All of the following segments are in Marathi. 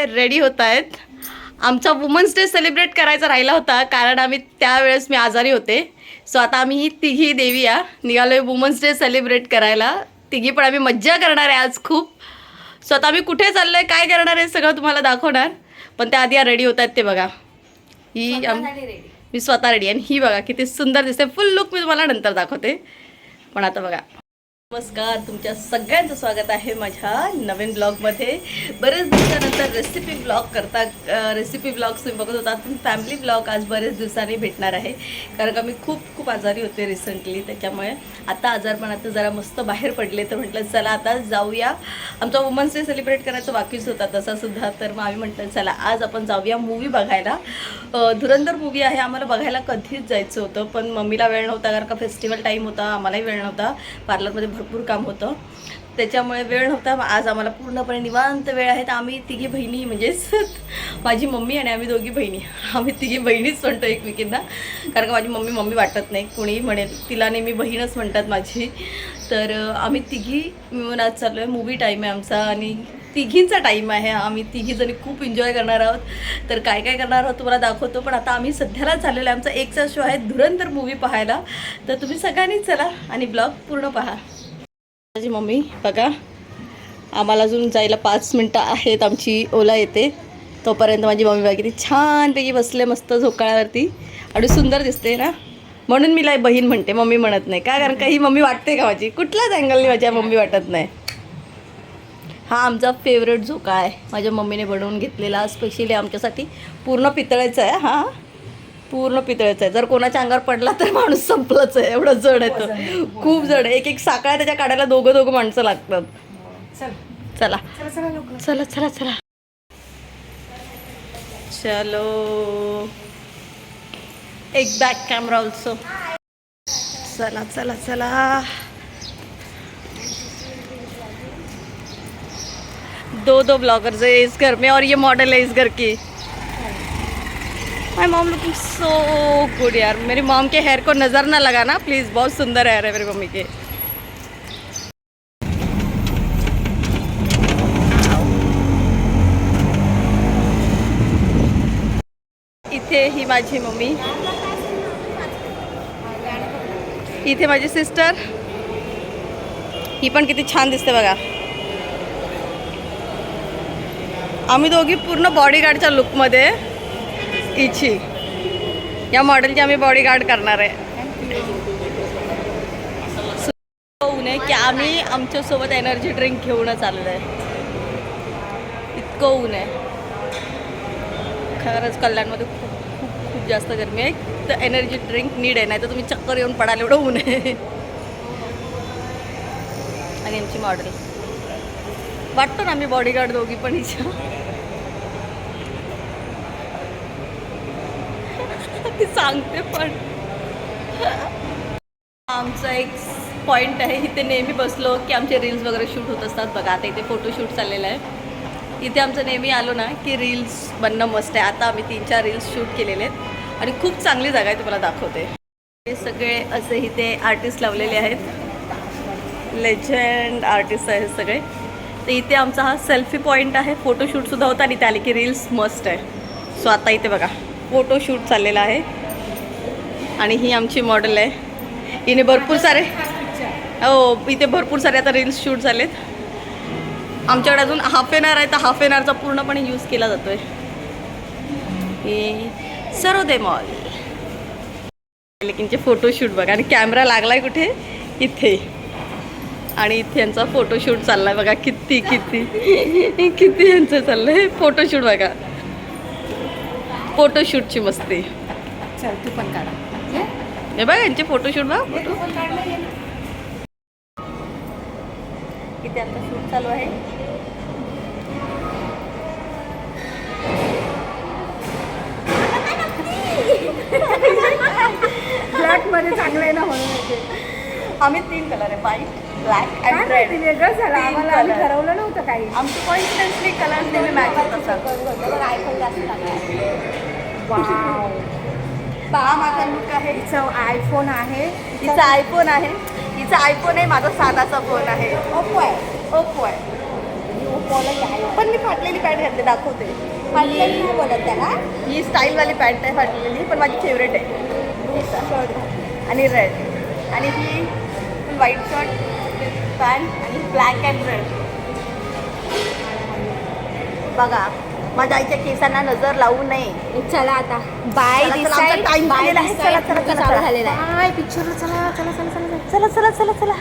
रेडी होत आहेत. आमचा वुमन्स डे सेलिब्रेट करायचा राहिला होता कारण आम्ही त्यावेळेस मी आजारी होते. सो आता आम्ही ही तिघी देवी निघालो आहे वुमन्स डे सेलिब्रेट करायला. तिघी पण आम्ही मज्जा करणार आहे आज खूप. सो आता आम्ही कुठे चाललो आहे, काय करणार आहे सगळं तुम्हाला दाखवणार. पण त्या आधी रेडी होत आहेत ते बघा. मी स्वतः रेडी आणि ही बघा किती सुंदर दिसते. फुल लुक मी तुम्हाला नंतर दाखवते. पण आता बघा. नमस्कार, तुमच्या सगळ्यांचं स्वागत आहे माझ्या नवीन ब्लॉगमध्ये. बरेच दिवसानंतर रेसिपी ब्लॉग्स तुम्ही बघत होता. फॅमिली ब्लॉग आज बरेच दिवसांनी भेटणार आहे कारण का मी खूप आजारी होते रिसेंटली. त्याच्यामुळे आता आजारपणात जरा मस्त बाहेर पडले तर म्हटलं चला आता जाऊया. आमचा वुमन्स डे सेलिब्रेट करायचा बाकीच होता तसासुद्धा. तर मग आम्ही म्हटलं चला आज आपण जाऊया मूवी बघायला. धुरंधर मूवी आहे. आम्हाला बघायला कधीच जायचं होतं पण मम्मीला वेळ नव्हता कारण का फेस्टिवल टाईम होता. आम्हालाही वेळ नव्हता. पार्लरमध्ये भरपूर काम होतं त्याच्यामुळे वेळ नव्हता. आज आम्हाला पूर्णपणे निवांत वेळ आहे. तर आम्ही तिघी बहिणी म्हणजेच माझी मम्मी आणि आम्ही दोघी बहिणी आम्ही तिघी बहिणीच म्हणतो एकमेकींना कारण का माझी मम्मी वाटत नाही. कुणीही म्हणेल तिला नेहमी बहीणच म्हणतात माझी. तर आम्ही तिघी मिळून आज चाललो आहे. मूवी टाईम आहे आमचा आणि तिघींचा टाईम आहे. आम्ही तिघीजणी खूप एन्जॉय करणार आहोत. तर काय काय करणार आहोत तुम्हाला दाखवतो. पण आता आम्ही सध्यालाच झालेला आहे. आमचा एकचा शो आहे धुरंधर मूवी पाहायला. तर तुम्ही सगळ्यांनीच चला आणि ब्लॉग पूर्ण पहा. माझी मम्मी बघा आम्हाला अजून जायला 5 मिनटं आहेत. आमची ओला येते तोपर्यंत माझी मम्मी बघा किती छानपैकी बसले मस्त झोकाळ्यावरती आणि सुंदर दिसते ना. म्हणून मी बहीण म्हणते, मम्मी म्हणत नाही का कारण काही मम्मी वाटते का माझी. कुठल्याच अँगलने माझ्या मम्मी वाटत नाही. हा आमचा फेवरेट झोका आहे. माझ्या मम्मीने बनवून घेतलेला स्पेशली आमच्यासाठी. पूर्ण पितळेचा आहे. हा पूर्ण पितळेचा आहे. जर कोणाच्या अंगावर पडला तर माणूस संपलंच आहे. एवढं जड आहे तो. खूप जड आहे. एक साखळ्या त्याच्या काढायला दोघं माणसं लागतात. चला चला चला चला चलो. एक बॅक कॅमेरा ऑल्सो. चला चला चला. दो ब्लॉगर्स है इस घर में और ये मॉडल है इस घर की. माय मॉम लुकिंग सो गुड यार. मेरी मॉम के हेयर को नज़र ना लगाना प्लीज़. बहुत सुंदर हेयर है मेरी मम्मी के. इथे ही माझी मम्मी, इथे माझी सिस्टर. ही पण किती छान दिसते बघा. आम्ही दोघी पूर्ण बॉडीगार्डच्या लुकमध्ये. इची या मॉडेलची आम्ही बॉडीगार्ड करणार आहे. ऊन आहे की आम्ही आमच्यासोबत एनर्जी ड्रिंक घेऊनच आलेलो आहे. इतकं ऊन आहे खरंच. कल्याणमध्ये खूप जास्त गरमी आहे. तर एनर्जी ड्रिंक नीड आहे. नाही तर तुम्ही चक्कर येऊन पडाल एवढं ऊन आहे. आणि आमची मॉडेल वाटतो ना आम्ही बॉडीगार्ड दोघी पण हिच्या. ती सांगते पण. आमचा एक पॉईंट आहे. इथे नेहमी बसलो की आमचे रील्स वगैरे शूट होत असतात बघा. आता इथे फोटोशूट चाललेलं आहे. इथे आमचं नेहमी आलो ना की रील्स बनणं मस्त आहे. आता आम्ही 3-4 रील्स शूट केलेले आहेत आणि खूप चांगली जागा आहे. तुम्हाला दाखवते. हे सगळे असे इथे आर्टिस्ट लावलेले आहेत. लेजंड आर्टिस्ट आहेत सगळे. तर इथे आमचा हा सेल्फी पॉईंट आहे. फोटोशूटसुद्धा होता आणि इथे आले की रील्स मस्त आहे. सो आता इथे बघा फोटोशूट चाललेला आहे आणि ही आमची मॉडेल आहे. हिने भरपूर सारे इथे भरपूर सारे आता रील्स शूट झालेत. आमच्याकडे अजून हाफ एन आवर आहे. तर हाफ एन आवरचा पूर्णपणे यूज केला जातो आहे. हे सरोदे मॉल. लेकिनचे फोटोशूट बघा आणि कॅमेरा लागला आहे कुठे इथे. आणि इथे यांचा फोटोशूट चालला आहे बघा. किती यांचं चाललं आहे फोटोशूट बघा. फोटोशूटची मस्ती. चल तू पण काढा. हे बघा यांचे फोटोशूट बघा. इथे आमचा शूट चालू आहे. ब्लॅक मध्ये चांगलं आहे ना म्हणून. आम्ही 3 कलर आहे. White, black and red. वेगळं झालं आम्हाला. आम्ही ठरवलं नव्हतं काही. आमचे कॉन्फिडन्सली कलर नेहमी मॅच होत असतात. आयफोन जास्त हा माझा लुक आहे. हिचं आयफोन आहे. हिचा आयफोन आहे. माझा साधाचा फोन आहे. ओप्पो आहे. ओप्पो आहे. पण मी फाटलेली पॅन्ट घातली, दाखवते. फाटलेली नाही बोलत त्याला. ही स्टाईलवाली पॅन्ट आहे फाटलेली, पण माझी फेवरेट आहे. शर्ट आणि रेड, आणि ही व्हाईट शर्ट पॅन्ट आणि ब्लॅक अँड रेड. बघा, माझ्या आईच्या केसांना नजर लावू नये. चला आता बाय. टाइम झालेला आहे. चला चला चला चालू चला झालेला आहे. बाय. पिक्चरला चला चला चला चला चला चला चला चला.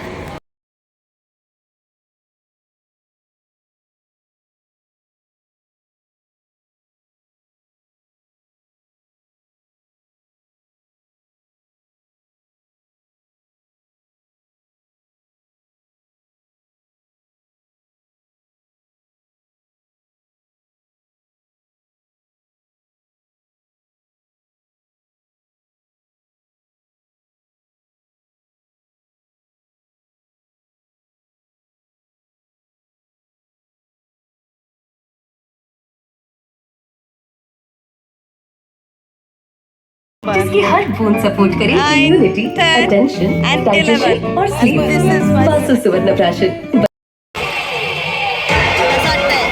जिसकी हर बूंद सपोर्ट करे इम्यूनिटी, 10 अटेंशन, and डाइजेशन 11 और sleep. This is my- Basu सुवर्ण प्राशन. कसं वाटतंय?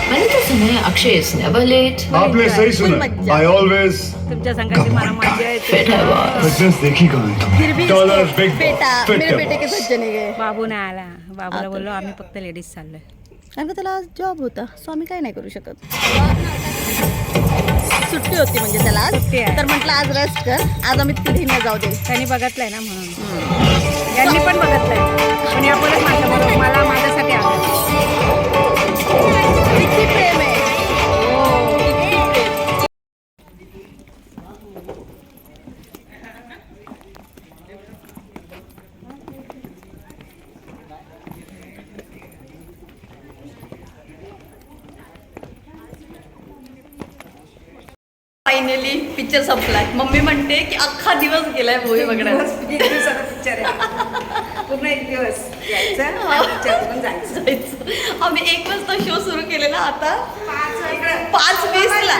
मैंने तो सुना है अक्षय इज नेवर लेट. आपने सही सुना. मज्जा. आई ऑलवेज तुमच्या संघाची मला मजा येते. फिट है बॉस. फिटनेस देखी कहाँ फिर भी डॉलर इसको- बिग बेटा, फिट मेरे बेटे के सज्जन नहीं गए. बाबू नाही आला. बाबूला बोललो आम्ही फक्त लेडीज चाललोय. कारण का त्याला आज जॉब होता, सो आम्ही काही नाही करू शकत. सुट्टी होती म्हणजे त्याला आज. सुट्टी आहे. तर म्हटलं आज रेस्ट कर, आज आम्ही तिघींना जाऊ दे. त्यांनी बघितलंय ना म्हणून. यांनी पण बघितलंय. पण या बोलत माझ्या मला माझ्यासाठी आलं. किती प्रेम आहे. हो, किती प्रेम. फायनली पिक्चर संपलाय. मम्मी म्हणते की अख्खा दिवस गेलाय मूवी बघण्यात. पिक्चर आहे. पूर्ण एक दिवस यायचं आणि पिक्चर बघून जायचं. जायचं. आम्ही 1 वाजता शो सुरू केलेला, आता 5:20ला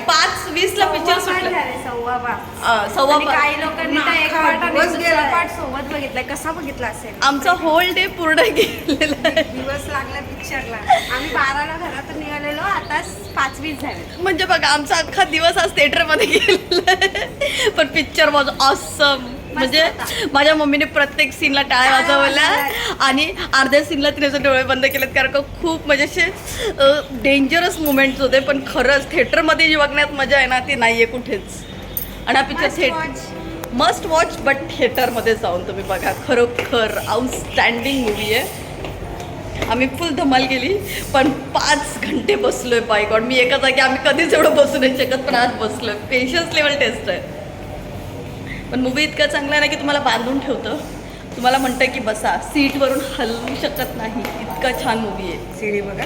5:20ला पिक्चर सुटला. सव्वा काही लोकांनी तर एक पार्ट आणि दुसरा पार्ट सोबत बघितलाय. कसा बघितला असेल? आमचा होल डे पूर्ण गेलेला आहे. दिवस लागला पिक्चरला. आम्ही 12ला घरातून निघालेलो, आता 5:20 झाले. म्हणजे बघा, आमचा अख्खा दिवस आज थिएटरमध्ये गेलेला आहे. पण पिक्चर वॉज ऑसम. म्हणजे माझ्या मम्मीने प्रत्येक सीनला टाळ्या वाजवल्या आणि अर्ध्या सीनला तिने असं डोळे बंद केलेत, कारण का खूप म्हणजे असे डेंजरस मुमेंट्स होते. पण खरंच थिएटरमध्ये जी बघण्यात मजा आहे ना, ती नाही आहे कुठेच. आणि हा पिक्चर मस्ट वॉच, बट थिएटरमध्ये जाऊन तुम्ही बघा. खरोखर आउटस्टँडिंग मूवी आहे. आम्ही फुल धमाल केली, पण 5 घंटे बसलोय. बाय गॉड, मी एका जागी आम्ही कधीच एवढं बसू नाही शकत, पण आज बसलोय. पेशन्स लेवल टेस्ट आहे. पण मूवी इतका चांगला आहे ना की तुम्हाला बांधून ठेवतं. तुम्हाला म्हणतं की बसा, सीटवरून हलवू शकत नाही, इतका छान मूवी आहे. सीडी बघा.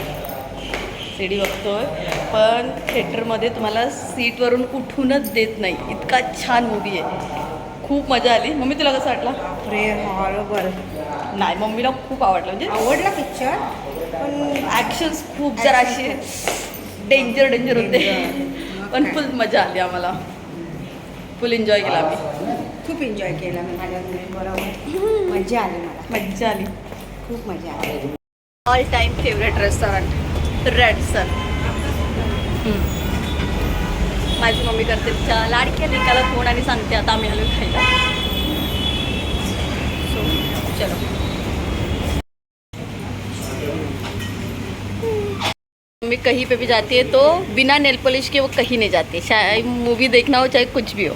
सीडी बघतोय, पण थिएटरमध्ये तुम्हाला सीटवरून उठूनच देत नाही, इतका छान मूवी आहे. खूप मजा आली. मम्मी तुला कसं वाटला? अरे हॉरर. नाही, मम्मीला खूप आवडलं. म्हणजे आवडला पिक्चर, पण ॲक्शन्स खूप जरा असे डेंजर होते. पण फुल मजा आली आम्हाला. फुल एन्जॉय केला आम्ही. खूप एन्जॉय केला मी माझ्या मुलीबरोबर. मजा आली मला. मज्जा आली. खूप मजा आली. All time favourite restaurant red sir. माझी मम्मी करते तिच्या लाडक्या लेकाला फोन आणि सांगते आता आम्ही आलो खायला. सो चलो. मम्मी कहीं पे भी जाती है तो बिना नेल पॉलिश के वो कहीं नहीं जाती. चाहे मूवी देखना हो चाहे कुछ भी हो.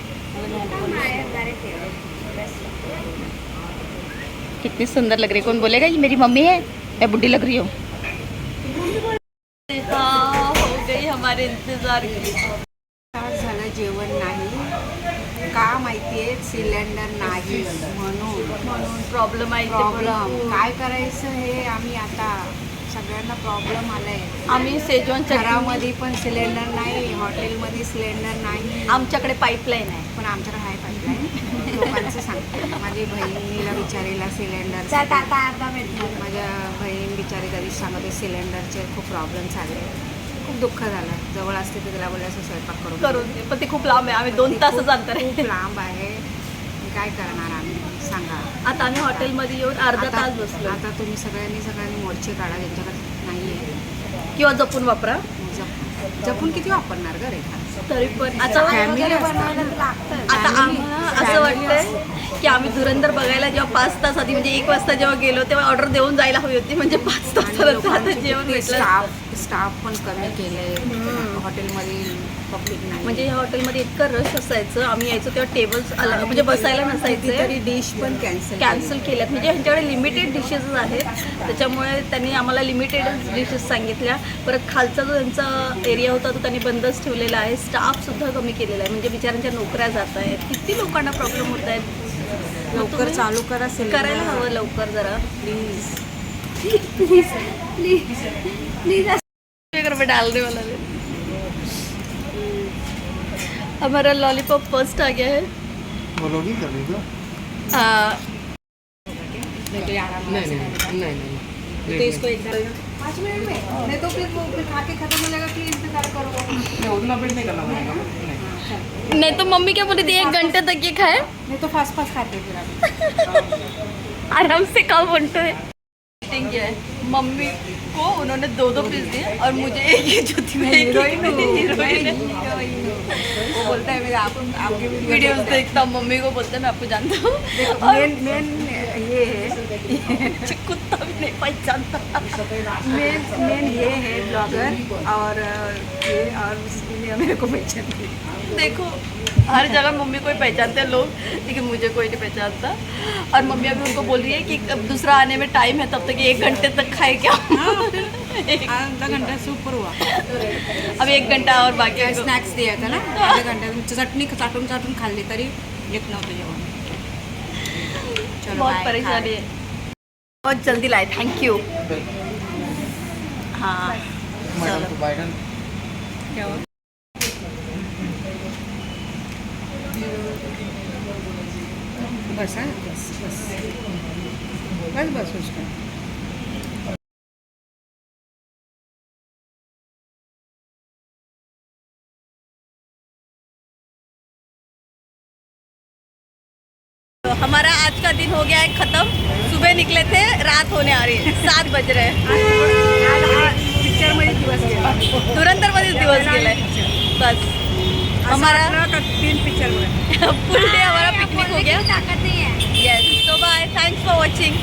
कितनी सुंदर लग रही है. कौन बोलेगा ये मेरी मम्मी है, मैं बुढ़ी लग रही हूँ. हाँ, हो गई हमारे इंतजार की. तास झालं जेवण नाही. का माहितीये? सिलेंडर नाही म्हणून प्रॉब्लेम आहे. प्रॉब्लेम. काय करायचं हे आम्ही आता सगळ्यांना प्रॉब्लेम आलाय. आम्ही सेजवान घरामध्ये पण सिलेंडर नाही, हॉटेलमध्ये सिलेंडर नाही. आमच्याकडे पाईपलाईन आहे. पण आमच्याकडे आहे पाईपलाईन. लोकांचं सांगते. माझी बहिणीला विचारेला सिलेंडर. माझ्या बहीण बिचारी कधीच सांगते सिलेंडरचे खूप प्रॉब्लेम चालले. खूप दुःख झालं. जवळ असते तर तिला बोलले असं स्वयंपाक करून दे. पण ते खूप लांब आहे. आम्ही 2 तासच अंतर आहे. खूप लांब आहे. काय करणार आम्ही सांगा. आता आम्ही हॉटेलमध्ये येऊन अर्धा तास बसलो. आता तुम्ही सगळ्यांनी मोर्चे काढा, ज्यांच्याकडे नाही आहे किंवा जपून वापरा. जपून किती वापरणार ग रेखा? तरी पण आता फॅमिली आता आम्हाला असं वाटतंय की आम्ही धुरंधर बघायला जेव्हा 5 तास आधी म्हणजे 1 वाजता जेव्हा गेलो तेव्हा ऑर्डर देऊन जायला हवी होती, म्हणजे 5 तासानंतर आता जेवण भेटलं. स्टाफ पण कमी केले हॉटेलमध्ये, पब्लिक नाही. म्हणजे ह्या हॉटेलमध्ये इतकं रश असायचं, आम्ही यायचो तेव्हा टेबल्स म्हणजे बसायला नसायचे. तरी डिश पण कॅन्सल केल्यात, म्हणजे ह्यांच्याकडे लिमिटेड डिशेस आहेत, त्याच्यामुळे त्यांनी आम्हाला लिमिटेड डिशेस सांगितल्या. परत खालचा जो त्यांचा एरिया होता तो त्यांनी बंदच ठेवलेला आहे. स्टाफसुद्धा कमी केलेला आहे, म्हणजे बिचाऱ्यांच्या नोकऱ्या जात आहेत. किती लोकांना प्रॉब्लेम होत आहेत. लवकर चालू करा, करायला हवं लवकर जरा प्लीज. में डाल दे वाला है. हमारा लॉलीपॉप फर्स्ट आ गया है. बोलोगी कभी तो तो इसको एक 5 मिनट में, नहीं तो फिर वो खा के खत्म हो जाएगा, फिर इंतजार करो. नहीं तो मम्मी क्या बोली थी 1 घंटे तक ये खाए. नहीं तो फास्ट खाते फिर आप. आराम से खाओ बनते है. किया है मम्मी को, उन्होंने 2 पीस दिए और मुझे एक ही जो थी. मैं हीरोइन वो बोलता है मेरे आपके वीडियोस देखता हूँ, मम्मी को बोलते हैं मैं आपको जानता हूँ. मेन ये है, कुत्ता भी नहीं पहचानता. मेन ये है ब्लॉगर और ये, और इसलिए मेरे को पहचानती. देखो हर जगह मम्मी को ही पहचानते हैं लोग, लेकिन मुझे कोई नहीं पहचानता. और मम्मी अभी उनको बोल रही है कि अब दूसरा आने में टाइम है, तब तक 1 घंटे तक खाए क्या. आधा घंटा से ऊपर हुआ. अब 1 घंटा और बाकी है. स्नॅक्स दिया था ना, आधा घंटा चटणी चाटून खाल्ली तरी येत नव्हतं जेवण. चलो बहुत बाय. परेशानी है. बहुत जल्दी लाए, थैंक यू. हाँ चलो. बस हाँ, बस उसका. तो हमारा आज का दिन हो गया है ख़त्म. सुबह निकले थे, रात होने आ रही है, 7 बज रहे हैं. पिक्चरमध्ये दिवस गेला. धुरंधरमध्येच दिवस गेलाय बस. हमारा 3 पिक्चर फुल डे हमारा पिकनिक हो गया. यस, तो बाय, थैंक्स फॉर वॉचिंग.